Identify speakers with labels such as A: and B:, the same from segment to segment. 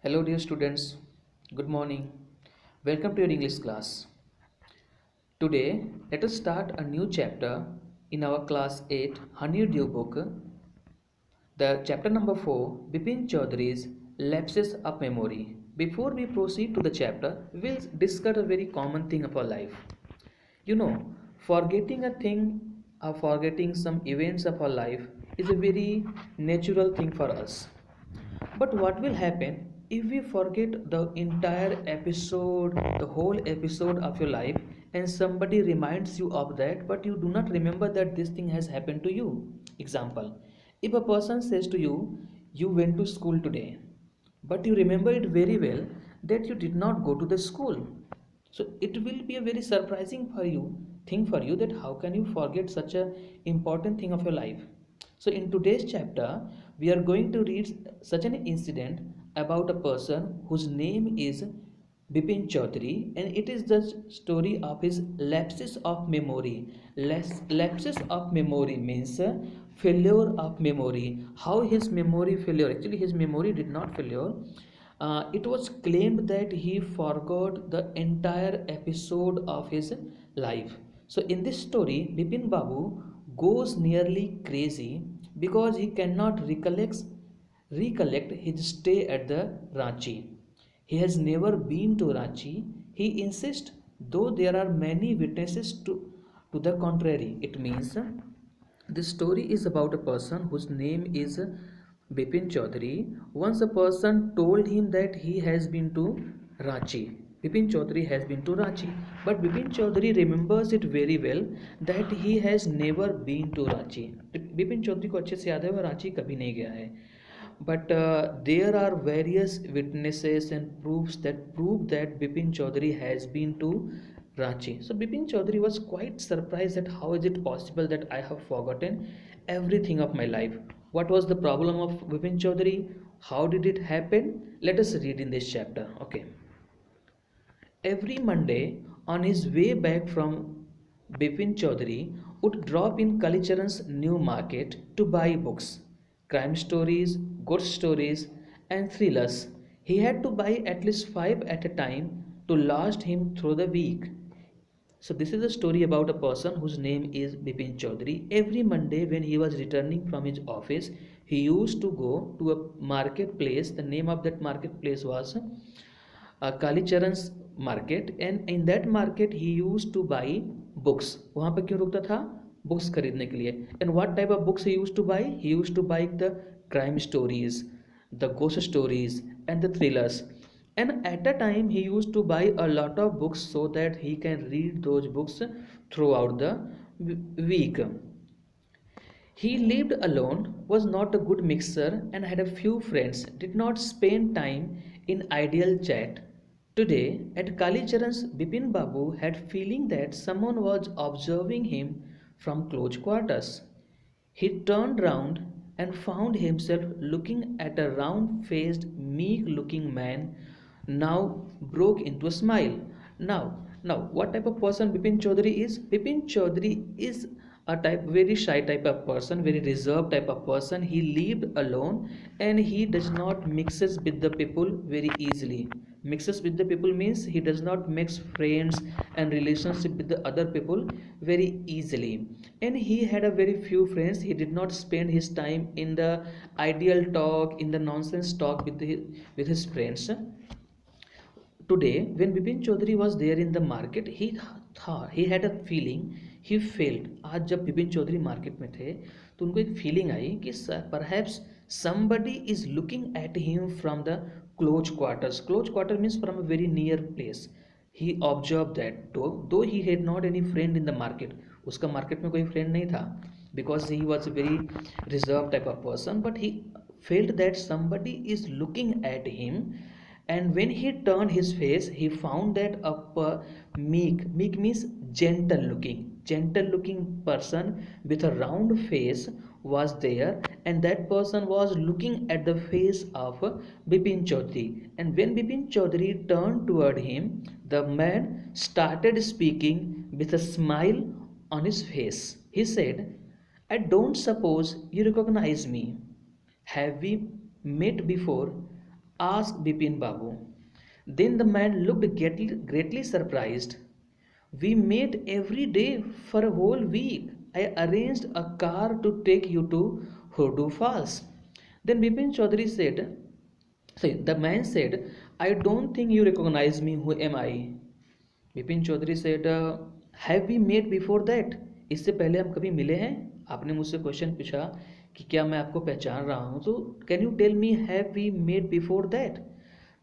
A: Hello, dear students. Good morning. Welcome to your English class. Today, let us start a new chapter in our class 8 Honeydew book. The chapter number 4 Bipin Chaudhary's Lapses of Memory. Before we proceed to the chapter, we'll discuss a very common thing of our life. You know, forgetting a thing or forgetting some events of our life is a very natural thing for us. But what will happen if we forget the entire episode, the whole episode of your life, and somebody reminds you of that, but you do not remember that this thing has happened to you? Example: if a person says to you, "You went to school today," but you remember it very well that you did not go to the school. So it will be a very surprising for you thing for you that how can you forget such a important thing of your life. So in today's chapter we are going to read such an incident about a person whose name is Bipin Chaudhary, and it is the story of his lapses of memory. Lapses of memory means failure of memory. How his memory failure, actually his memory did not failure. It was claimed that he forgot the entire episode of his life. So, in this story, Bipin Babu goes nearly crazy because he cannot recollect his stay at the Ranchi. He has never been to Ranchi. He insists, though there are many witnesses to the contrary. It means this story is about a person whose name is Bipin Chaudhary. Once a person told him that he has been to Ranchi. Bipin Chaudhary has been to Ranchi, but Bipin Chaudhary remembers it very well that he has never been to Ranchi. Bipin Chaudhary को अच्छे से याद है वो रांची कभी नहीं गया है. But there are various witnesses and proofs that prove that Bipin Chaudhary has been to Ranchi. So Bipin Chaudhary was quite surprised that how is it possible that I have forgotten everything of my life. What was the problem of Bipin Chaudhary? How did it happen? Let us read in this chapter. Okay. Every Monday, on his way back from Bipin Chaudhary would drop in Kalicharan's new market to buy books, crime stories, ghost stories, and thrillers. He had to buy at least five at a time to last him through the week. So this is a story about a person whose name is Bipin Chaudhary. Every Monday when he was returning from his office, he used to go to a marketplace. The name of that marketplace was Kalicharan's market, and in that market he used to buy books. वहाँ पे क्यों रुकता था? Books खरीदने के लिए. And what type of books he used to buy? He used to buy the crime stories, the ghost stories, and the thrillers. And at a time he used to buy a lot of books so that he can read those books throughout the week. He lived alone, was not a good mixer, and had a few friends, did not spend time in ideal chat. Today, at Kalicharan's, Bipin Babu had feeling that someone was observing him from close quarters. He turned round and found himself looking at a round-faced, meek-looking man. Now broke into a smile. Now, what type of person Bipin Chaudhary is? Bipin Chaudhary is a type very shy type of person, very reserved type of person. He lived alone and he does not mixes with the people very easily. Mixes with the people means he does not mix friends and relationship with the other people very easily. And he had a very few friends. He did not spend his time in the ideal talk, in the nonsense talk with his friends. Today, when Bipin Chaudhary was there in the market, he had a feeling, he felt. आज जब Bipin Chaudhary market में थे तो उनको एक feeling आई कि perhaps somebody is looking at him from the close quarters. Close quarter means from a very near place. He observed that though he had not any friend in the market, उसका market में कोई friend नहीं था, because he was a very reserved type of person, but he felt that somebody is looking at him. And when he turned his face, he found that a meek means gentle looking person with a round face was there, and that person was looking at the face of Bipin Chaudhary. And when Bipin Chaudhary turned toward him, the man started speaking with a smile on his face. He said, "I don't suppose you recognize me. Have we met before? asked Bipin Babu. Then the man looked greatly surprised. We met every day for a whole week. I arranged a car to take you to Hurdu Falls. Then Bipin Chaudhary said, the man said, I don't think you recognize me. Who am I? Vipin Chaudhary said have we met before that, इससे पहले हम कभी मिले हैं? आपने मुझसे question पूछा कि क्या मैं आपको पहचान रहा हूँ, तो can you tell me have we met before that?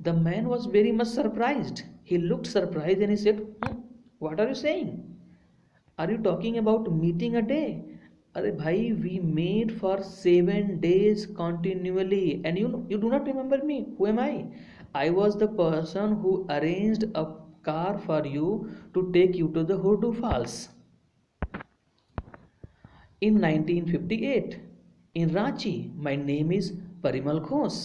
A: The man was very much surprised. He looked surprised and he said, what are you saying? Are you talking about meeting a day? अरे भाई, we met for 7 days continually and you do not remember me. Who am I was the person who arranged a car for you to take you to the Hurdu Falls in 1958 in Ranchi. My name is Parimal Ghosh.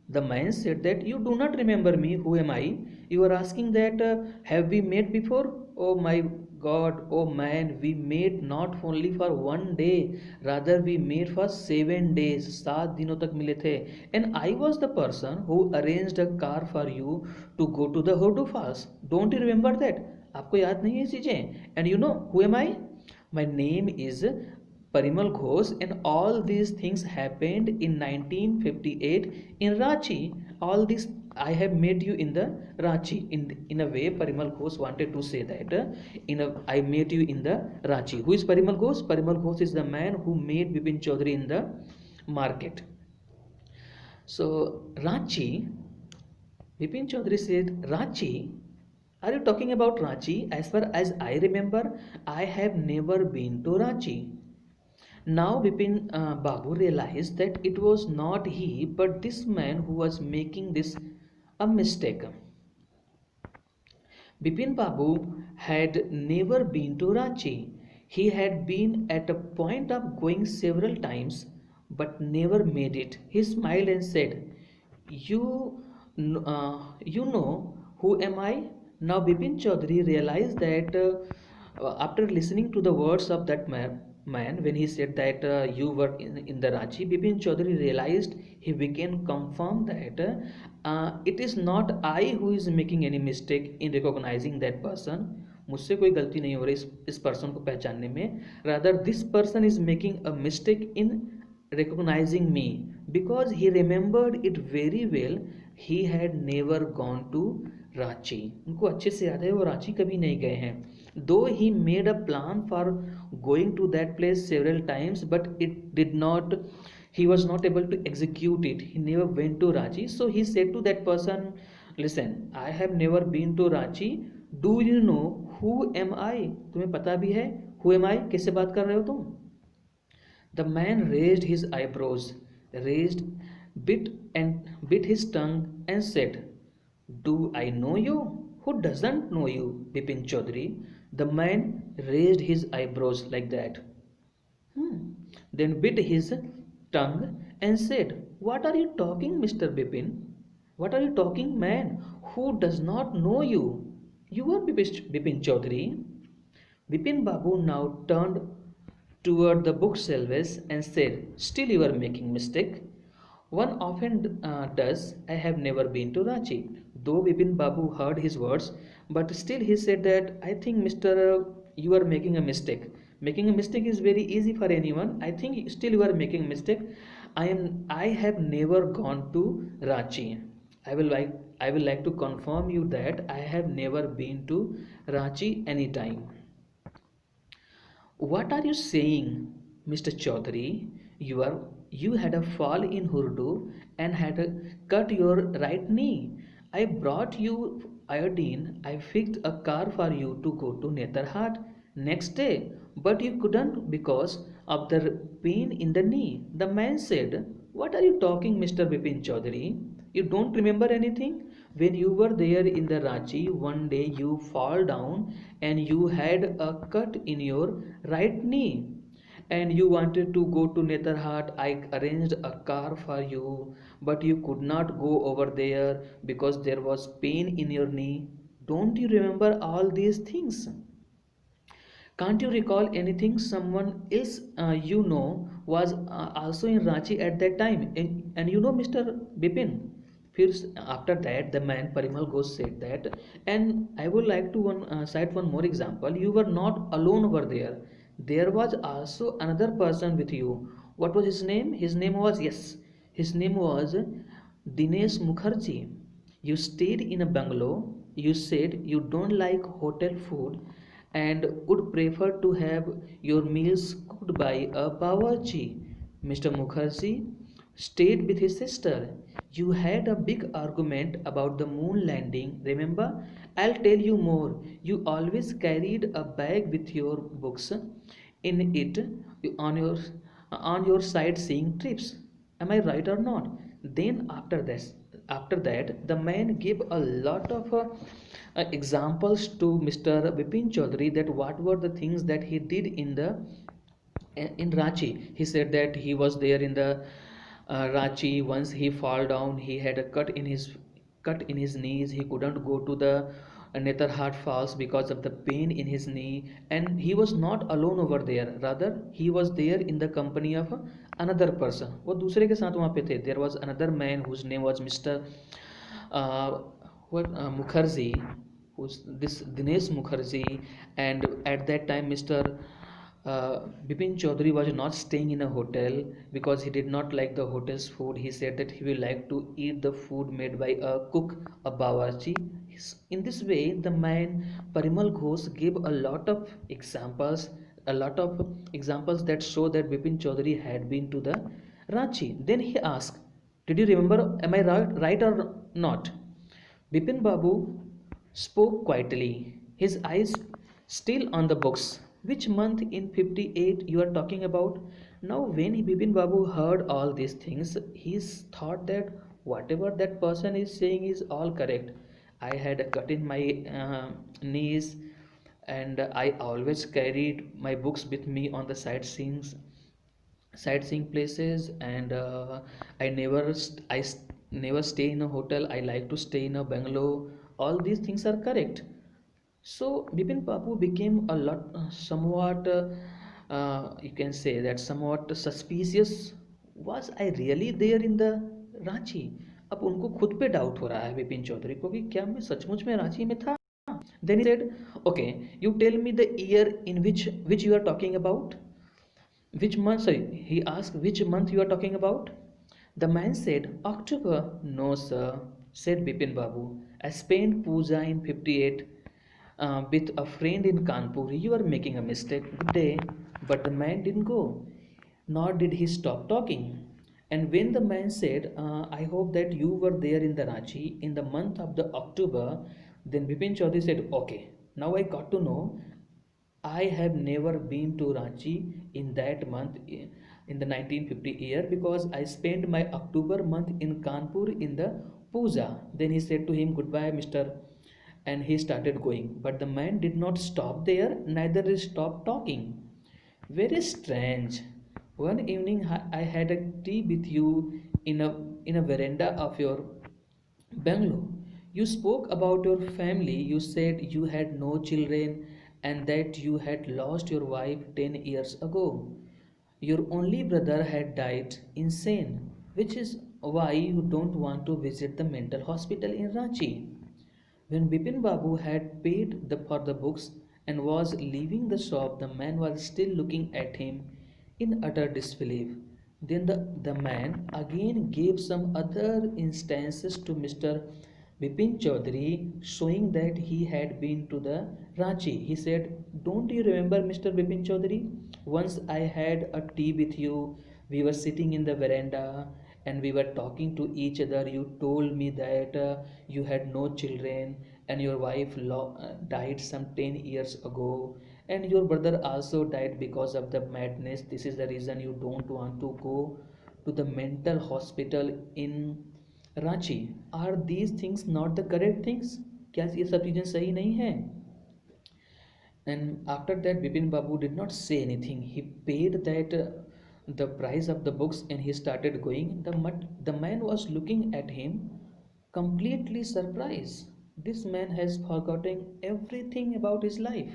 A: The man said that you do not remember me. Who am I? You are asking that have we met before? Oh my God, oh man, we met not only for 1 day, rather we met for 7 days. 7 दिनों तक मिले थे. And I was the person who arranged a car for you to go to the Hurdu Falls. Don't you remember that? आपको याद नहीं है चीजें? And you know who am I? My name is Parimal Ghosh, and all these things happened in 1958 in Ranchi. All this I have met you in the Ranchi. In a way, Parimal Ghosh wanted to say that I met you in the Ranchi. Who is Parimal Ghosh? Parimal Ghosh is the man who met Bipin Chaudhary in the market. So Ranchi, Bipin Chaudhary said, Ranchi. Are you talking about Ranchi? As far as I remember, I have never been to Ranchi. Now Bipin Babu realized that it was not he but this man who was making this a mistake. Bipin Babu had never been to Ranchi. He had been at a point of going several times but never made it. He smiled and said, you know who am I? Now Bipin Chaudhary realized that after listening to the words of that man, when he said that you were in the Ranchi, Bipin Chaudhary realized, he became confirmed that it is not I who is making any mistake in recognizing that person. मुझसे कोई गलती नहीं हो रही इस person को पहचानने में. rather this person is making a mistake in recognizing me because he remembered it very well. He had never gone to Ranchi. उनको अच्छे से याद है वो रांची कभी नहीं गए हैं. Though he made a plan for going to that place several times, but he was not able to execute it. He never went to Ranchi. So he said to that person, listen, I have never been to Ranchi. Do you know who am I? तुम्हें पता भी है who am I? किससे बात कर रहे हो तुम? The man raised his eyebrows, bit his tongue and said, do I know you? Who doesn't know you, Bipin Chaudhary? The man raised his eyebrows like that. Then bit his tongue and said, what are you talking, Mr. Bipin? What are you talking, man? Who does not know you? You are Bipin Chaudhary. Bipin Babu now turned toward the bookshelves and said, still you are making mistake. One often does. I have never been to Ranchi. Though Bipin Babu heard his words, but still he said that I think Mr. You are making a mistake. Making a mistake is very easy for anyone. I think still you are making a mistake. I have never gone to Ranchi. I will like to confirm you that I have never been to Ranchi any time. What are you saying, Mr. Chaudhary? You had a fall in Hurdu and had cut your right knee. I brought you iodine. I fixed a car for you to go to Netarhat next day, but you couldn't because of the pain in the knee. The man said, what are you talking, Mr. Bipin Chaudhary? You don't remember anything? When you were there in the Ranchi, one day you fall down and you had a cut in your right knee and you wanted to go to Netarhat. I arranged a car for you, but you could not go over there because there was pain in your knee. Don't you remember all these things? Can't you recall anything? Someone else was also in Ranchi at that time. And you know, Mr. Bipin, फिर after that the man Parimal Ghosh said that, and I would like to cite one more example. You were not alone over there. There was also another person with you. What was his name? His name was, yes, his name was Dinesh Mukherjee. You stayed in a bungalow. You said you don't like hotel food and would prefer to have your meals cooked by a bawarchi. Mr. Mukherjee stayed with his sister. You had a big argument about the moon landing, remember? I'll tell you more. You always carried a bag with your books in it on your sightseeing trips. Am I right or not? Then after that, the man gave a lot of examples to Mr. Bipin Chaudhary that what were the things that he did in Ranchi. He said that he was there in the Ranchi. Once he fall down, he had a cut in his knees. He couldn't go to the Netarhat Falls because of the pain in his knee, and he was not alone over there. Rather, he was there in the company of another person. वो दूसरे के साथ वहाँ पे थे. There was another man whose name was Mr. Uh, Mukherjee, who's this Dinesh Mukherjee, and at that time Mr. Bipin Chaudhary was not staying in a hotel because he did not like the hotel's food. He said that he will like to eat the food made by a cook, a bawarchi. In this way, the man Parimal Ghosh gave a lot of examples that show that Bipin Chaudhary had been to the Ranchi. Then he asked, "Did you remember? Am I right or not?" Bipin Babu spoke quietly, his eyes still on the books. Which month in 58 you are talking about? Now, when Bipin Babu heard all these things, he thought that whatever that person is saying is all correct. I had a cut in my knees, and I always carried my books with me on the sightseeing places, and never stay in a hotel. I like to stay in a bungalow. All these things are correct. So Bipin Babu became a lot somewhat you can say that somewhat suspicious. Was I really there in the Ranchi? अब उनको खुद पे doubt हो रहा है विपिन चौधरी को कि क्या मैं सचमुच में रांची में था. Then he said, okay, you tell me the year in which you are talking about. Which month? Sorry, he asked which month you are talking about. The man said, October. No, sir, said Bipin Babu. I spent puja in 58 with a friend in Kanpur. You are making a mistake. Good day. But the man didn't go, nor did he stop talking. And when the man said, I hope that you were there in the Ranchi in the month of the October, then Bipin Chaudhary said, okay, now I got to know. I have never been to Ranchi in that month in the 1950 year because I spent my October month in Kanpur in the puja. Then he said to him, goodbye, Mr. And he started going. But the man did not stop there, neither did he stop talking. Very strange. One evening I had a tea with you in a veranda of your Bangalore. You spoke about your family. You said you had no children and that you had lost your wife 10 years ago. Your only brother had died insane, which is why you don't want to visit the mental hospital in Ranchi. When Bipin Babu had paid for the books and was leaving the shop, the man was still looking at him in utter disbelief. Then the man again gave some other instances to Mr. Bipin Chaudhary, showing that he had been to the Ranchi. He said, don't you remember, Mr. Bipin Chaudhary? Once I had a tea with you. We were sitting in the veranda and we were talking to each other. You told me that you had no children and your wife died some 10 years ago, and your brother also died because of the madness. This is the reason you don't want to go to the mental hospital in Ranchi. Are these things not the correct things? क्या ये सब चीज़ें सही नहीं हैं? And after that, Bipin Babu did not say anything. He paid that the price of the books and he started going. The man was looking at him completely surprised. This man has forgotten everything about his life.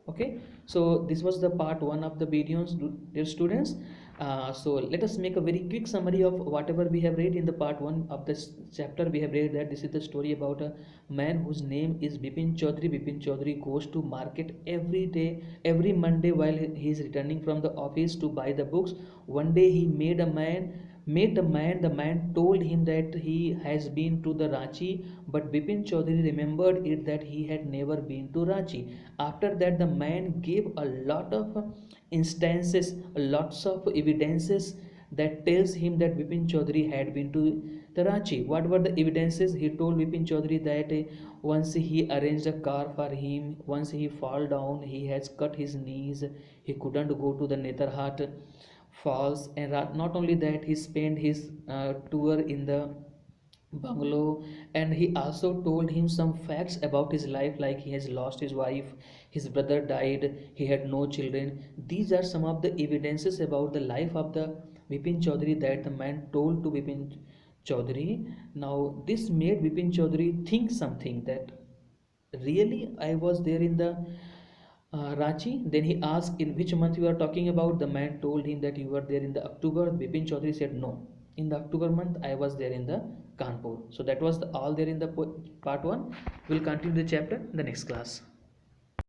A: Okay, so this was the part one of the videos, dear students. So let us make a very quick summary of whatever we have read in the part 1 of this chapter. We have read that this is the story about a man whose name is Bipin Chaudhary. Bipin Chaudhary goes to market every day, every Monday, while he is returning from the office to buy the books. One day he met a man. The man told him that he has been to the Ranchi, but Bipin Chaudhary remembered it that he had never been to Ranchi. After that, the man gave a lot of instances, lots of evidences that tells him that Bipin Chaudhary had been to Karachi. What were the evidences? He told Bipin Chaudhary that once he arranged a car for him, once he fall down, he has cut his knees, he couldn't go to the Netarhat falls, and not only that, he spent his tour in the bungalow, and he also told him some facts about his life, like he has lost his wife, his brother died, he had no children. These are some of the evidences about the life of the Bipin Chaudhary that the man told to Bipin Chaudhary. Now this made Bipin Chaudhary think something, that really I was there in the Ranchi. Then he asked, in which month you are talking about? The man told him that you were there in the October. Bipin Chaudhary said, no, in the October month I was there in the Kanpur. So that was all there in the part 1. We'll continue the chapter in the next class.